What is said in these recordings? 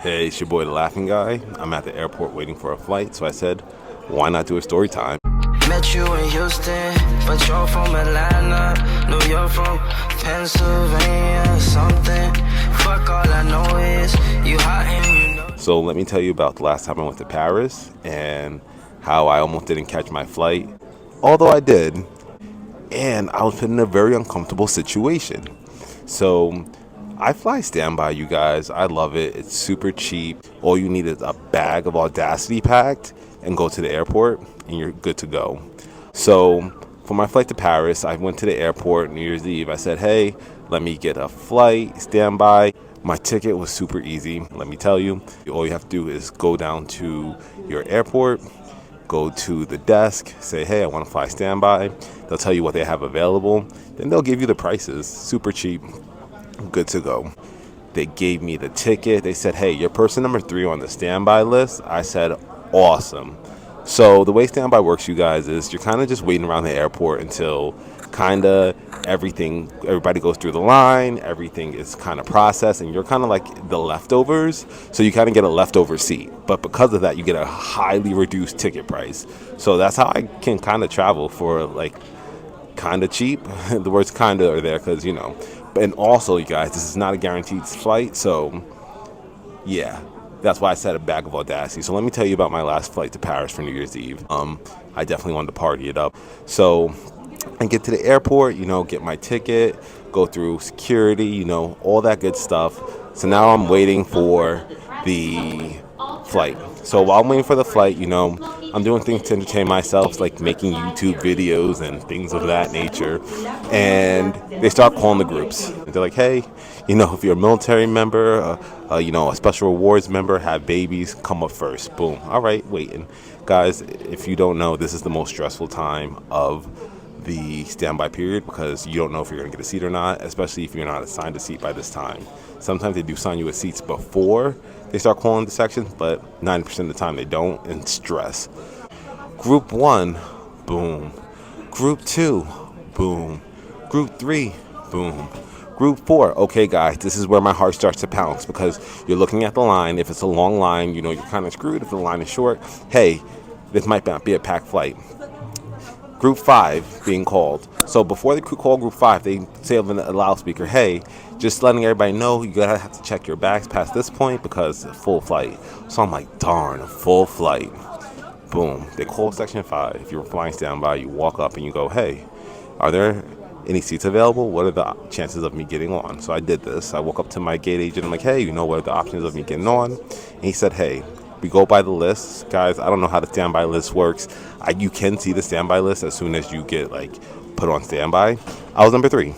Hey, it's your boy, the Laughing Guy. I'm at the airport waiting for a flight, so I said, why not do a story time? Met you in Houston, but you're from Atlanta. New York from Pennsylvania, something. Fuck, all I know is you hot and you know. So let me tell you about the last time I went to Paris and how I almost didn't catch my flight, although I did, and I was put in a very uncomfortable situation. So I fly standby, you guys. I love it. It's super cheap. All you need is a bag of Audacity packed and go to the airport and you're good to go. So for my flight to Paris, I went to the airport New Year's Eve. I said, hey, let me get a flight, standby. My ticket was super easy, let me tell you. All you have to do is go down to your airport, go to the desk, say, hey, I want to fly standby. They'll tell you what they have available. Then they'll give you the prices, super cheap, good to go. They gave me the ticket. They said, hey, you're person number 3 on the standby list. I said, awesome. So the way standby works, you guys, is you're kind of just waiting around the airport until kind of everybody goes through the line, everything is kind of processed, and you're kind of like the leftovers. So you kind of get a leftover seat. But because of that, you get a highly reduced ticket price. So that's how I can kind of travel for like kind of cheap. The words kind of are there because, you know. And also, you guys, this is not a guaranteed flight. So, yeah. That's why I said a bag of Audacity. So let me tell you about my last flight to Paris for New Year's Eve. I definitely wanted to party it up. So I get to the airport, get my ticket, go through security, all that good stuff. So now I'm waiting for the flight. So while I'm waiting for the flight, I'm doing things to entertain myself, like making YouTube videos and things of that nature. And they start calling the groups. And they're like, hey, if you're a military member, a special rewards member, have babies, come up first. Boom. All right, waiting. Guys, if you don't know, this is the most stressful time of the standby period because you don't know if you're going to get a seat or not, especially if you're not assigned a seat by this time. Sometimes they do assign you a seats before they start calling the sections, but 90% of the time they don't, and stress. Group 1, boom. Group 2, boom. Group 3, boom. Group 4, okay guys, this is where my heart starts to pounce because you're looking at the line. If it's a long line, you're kind of screwed. If the line is short, hey, this might not be a packed flight. Group 5 being called. So before they call Group 5, they say over a loudspeaker, hey, just letting everybody know you gotta have to check your bags past this point because it's a full flight. So I'm like, darn, a full flight. Boom. They call section 5. If you're flying standby, you walk up and you go, hey, are there any seats available? What are the chances of me getting on? So I did this. I woke up to my gate agent. I'm like, hey, what are the options of me getting on? And he said, hey, we go by the list. Guys, I don't know how the standby list works. You can see the standby list as soon as you get put on standby. I was number 3.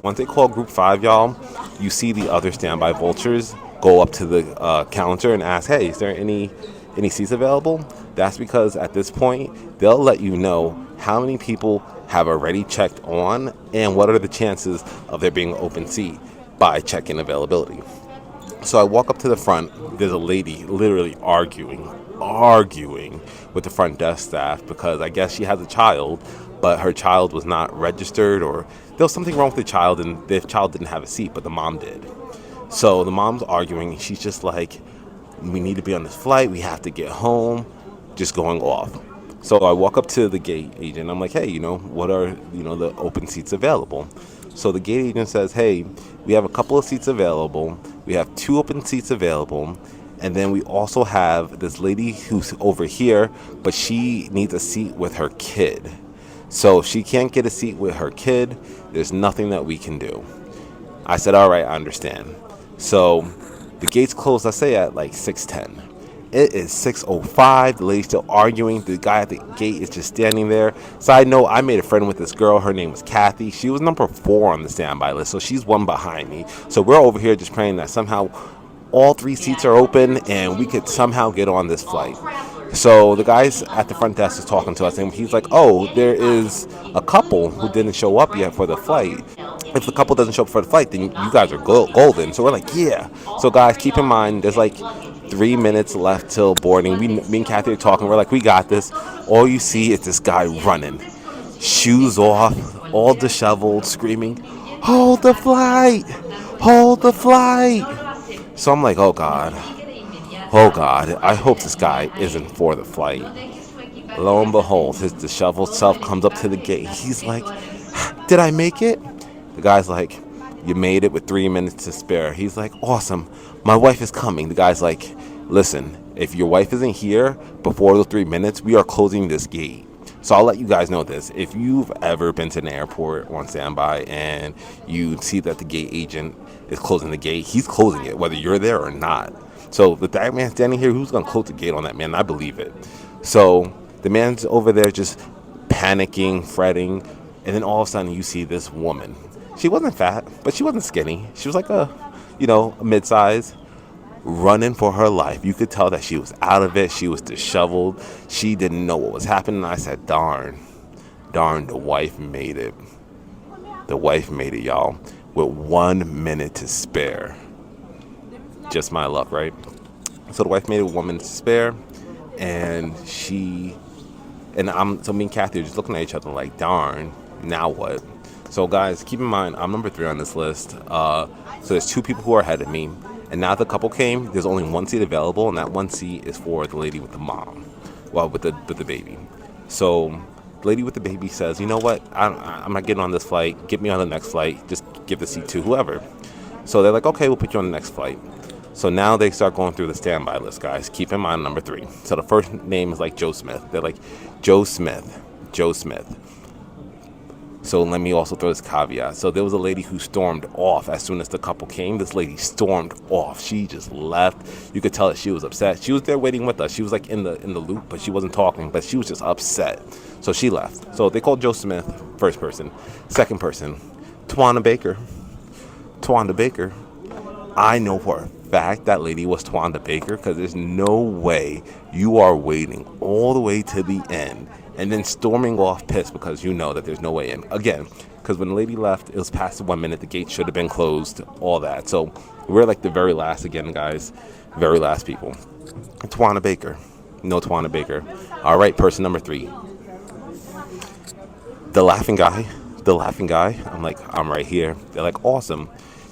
Once they call Group 5, y'all, you see the other standby vultures go up to the counter and ask, hey, is there any seats available? That's because at this point, they'll let you know how many people have already checked on and what are the chances of there being an open seat by checking availability. So I walk up to the front. There's a lady literally arguing with the front desk staff because I guess she has a child, but her child was not registered or there was something wrong with the child and the child didn't have a seat, but the mom did. So the mom's arguing. She's just like, we need to be on this flight. We have to get home. Just going off. So I walk up to the gate agent. I'm like, hey, what are, the open seats available? So the gate agent says, hey, we have a couple of seats available. We have 2 open seats available. And then we also have this lady who's over here, but she needs a seat with her kid. So if she can't get a seat with her kid, there's nothing that we can do. I said, all right, I understand. So the gates close, let's say at 6:10. It is 6:05. The lady's still arguing. The guy at the gate is just standing there. Side note, I made a friend with this girl. Her name was Kathy. She was number 4 on the standby list, so she's one behind me. So we're over here just praying that somehow all 3 seats are open and we could somehow get on this flight. So the guys at the front desk is talking to us, and he's like, oh, there is a couple who didn't show up yet for the flight. If the couple doesn't show up for the flight, then you guys are golden. So we're like, yeah. So guys, keep in mind, there's 3 minutes left till boarding. Me and Kathy are talking. We're like, we got this. All you see is this guy running, shoes off, all disheveled, screaming, hold the flight, hold the flight. So I'm like, oh God. Oh God, I hope this guy isn't for the flight. Lo and behold, his disheveled self comes up to the gate. He's like, "Did I make it?" The guy's like, "You made it with 3 minutes to spare." He's like, "Awesome. My wife is coming." The guy's like, "Listen, if your wife isn't here before the 3 minutes, we are closing this gate." So I'll let you guys know this. If you've ever been to an airport on standby and you see that the gate agent is closing the gate, he's closing it, whether you're there or not. So with that man standing here, who's going to close the gate on that man? I believe it. So the man's over there just panicking, fretting, and then all of a sudden you see this woman. She wasn't fat, but she wasn't skinny. She was like a mid-size, running for her life. You could tell that she was out of it. She was disheveled. She didn't know what was happening. I said, darn, the wife made it. The wife made it, y'all, with 1 minute to spare. Just my luck, right? So the wife made it with 1 minute to spare, and so me and Kathy are just looking at each other like, darn, now what? So guys, keep in mind, I'm number 3 on this list. So there's 2 people who are ahead of me. And now the couple came, there's only 1 seat available, and that 1 seat is for the lady with the mom. Well, with the baby. So the lady with the baby says, "You know what? I'm not getting on this flight. Get me on the next flight. Just give the seat to whoever." So they're like, "Okay, we'll put you on the next flight." So now they start going through the standby list, guys. Keep in mind number 3. So the first name is like Joe Smith. They're like, Joe Smith. So let me also throw this caveat. So there was a lady who stormed off as soon as the couple came. This lady stormed off. She just left. You could tell that she was upset. She was there waiting with us. She was like in the loop, but she wasn't talking. But she was just upset. So she left. So they called Joe Smith, first person. Second person, Twana Baker. I know for a fact that lady was Twana Baker, because there's no way you are waiting all the way to the end and then storming off pissed because you know that there's no way in. Again, because when the lady left, it was past the 1 minute. The gate should have been closed, all that. So we're like the very last again, guys. Very last people. Twana Baker. No Twana Baker. All right, person number 3. The laughing guy. I'm like, "I'm right here." They're like, "Awesome.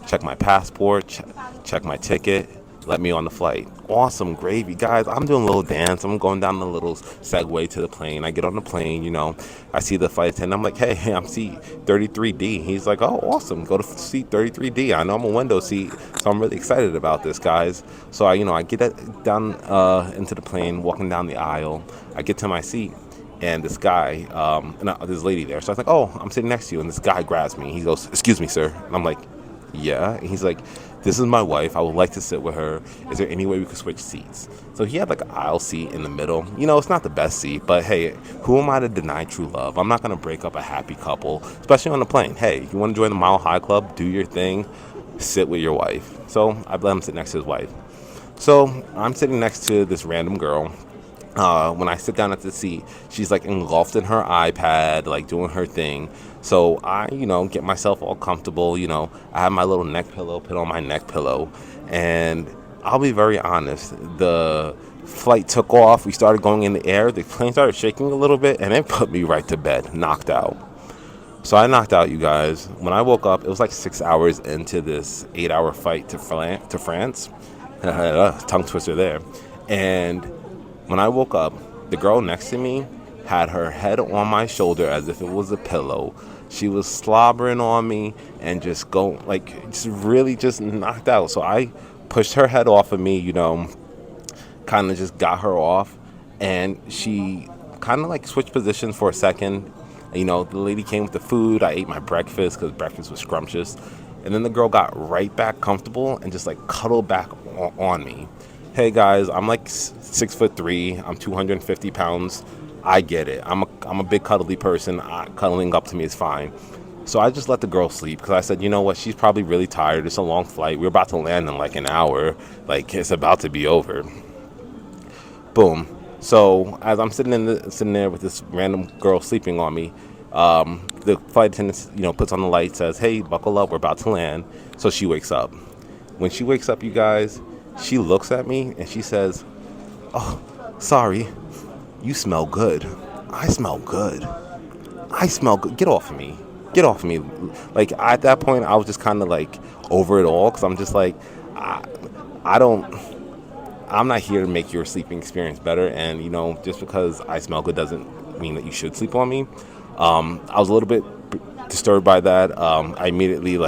Check my passport. Check my ticket. Let me on the flight." Awesome, gravy, guys. I'm doing a little dance. I'm going down the little Segway to the plane. I get on the plane, I see the flight attendant. I'm like, "Hey, I'm seat 33D. He's like, "Oh, awesome. Go to seat 33D. I know I'm a window seat, so I'm really excited about this, guys." So I get down into the plane, walking down the aisle. I get to my seat, and this guy, this lady there. So I was like, "Oh, I'm sitting next to you." And this guy grabs me. He goes, "Excuse me, sir." And I'm like, "Yeah." And he's like, "This is my wife. I would like to sit with her. Is there any way we could switch seats?" So he had like an aisle seat in the middle. It's not the best seat, but hey, who am I to deny true love? I'm not going to break up a happy couple, especially on the plane. Hey, you want to join the Mile High Club? Do your thing. Sit with your wife. So I let him sit next to his wife. So I'm sitting next to this random girl. When I sit down at the seat, she's like engulfed in her iPad, like doing her thing. So I, get myself all comfortable. I have my little neck pillow, put on my neck pillow, and I'll be very honest. The flight took off. We started going in the air. The plane started shaking a little bit, and it put me right to bed, knocked out. So I knocked out, you guys. When I woke up, it was like 6 hours into this 8-hour flight to France. Tongue twister there. And when I woke up, the girl next to me had her head on my shoulder as if it was a pillow. She was slobbering on me and just really just knocked out. So I pushed her head off of me, kind of just got her off. And she kind of like switched positions for a second. The lady came with the food. I ate my breakfast because breakfast was scrumptious. And then the girl got right back comfortable and just like cuddled back on me. Hey guys, I'm like 6'3". I'm 250 pounds. I get it. I'm a big cuddly person. Cuddling up to me is fine. So I just let the girl sleep because I said, you know what? She's probably really tired. It's a long flight. We're about to land in like an hour. Like it's about to be over. Boom. So as I'm sitting there with this random girl sleeping on me, the flight attendant, puts on the light, says, "Hey, buckle up. We're about to land." So she wakes up. When she wakes up, you guys, she looks at me and she says, "Oh, sorry. You smell good." I smell good. Get off of me. Like at that point, I was just kind of like over it all because I'm just like, I I'm not here to make your sleeping experience better. And, just because I smell good doesn't mean that you should sleep on me. I was a little bit disturbed by that. I immediately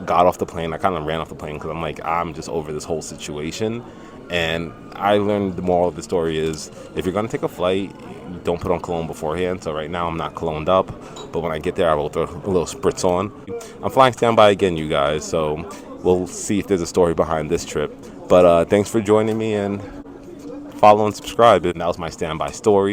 got off the plane. I kind of ran off the plane because I'm like, I'm just over this whole situation. And I learned the moral of the story is if you're gonna take a flight, don't put on cologne beforehand. So right now I'm not cologned up, but when I get there, I will throw a little spritz on. I'm flying standby again, you guys. So we'll see if there's a story behind this trip. But thanks for joining me, and follow and subscribe. And that was my standby story.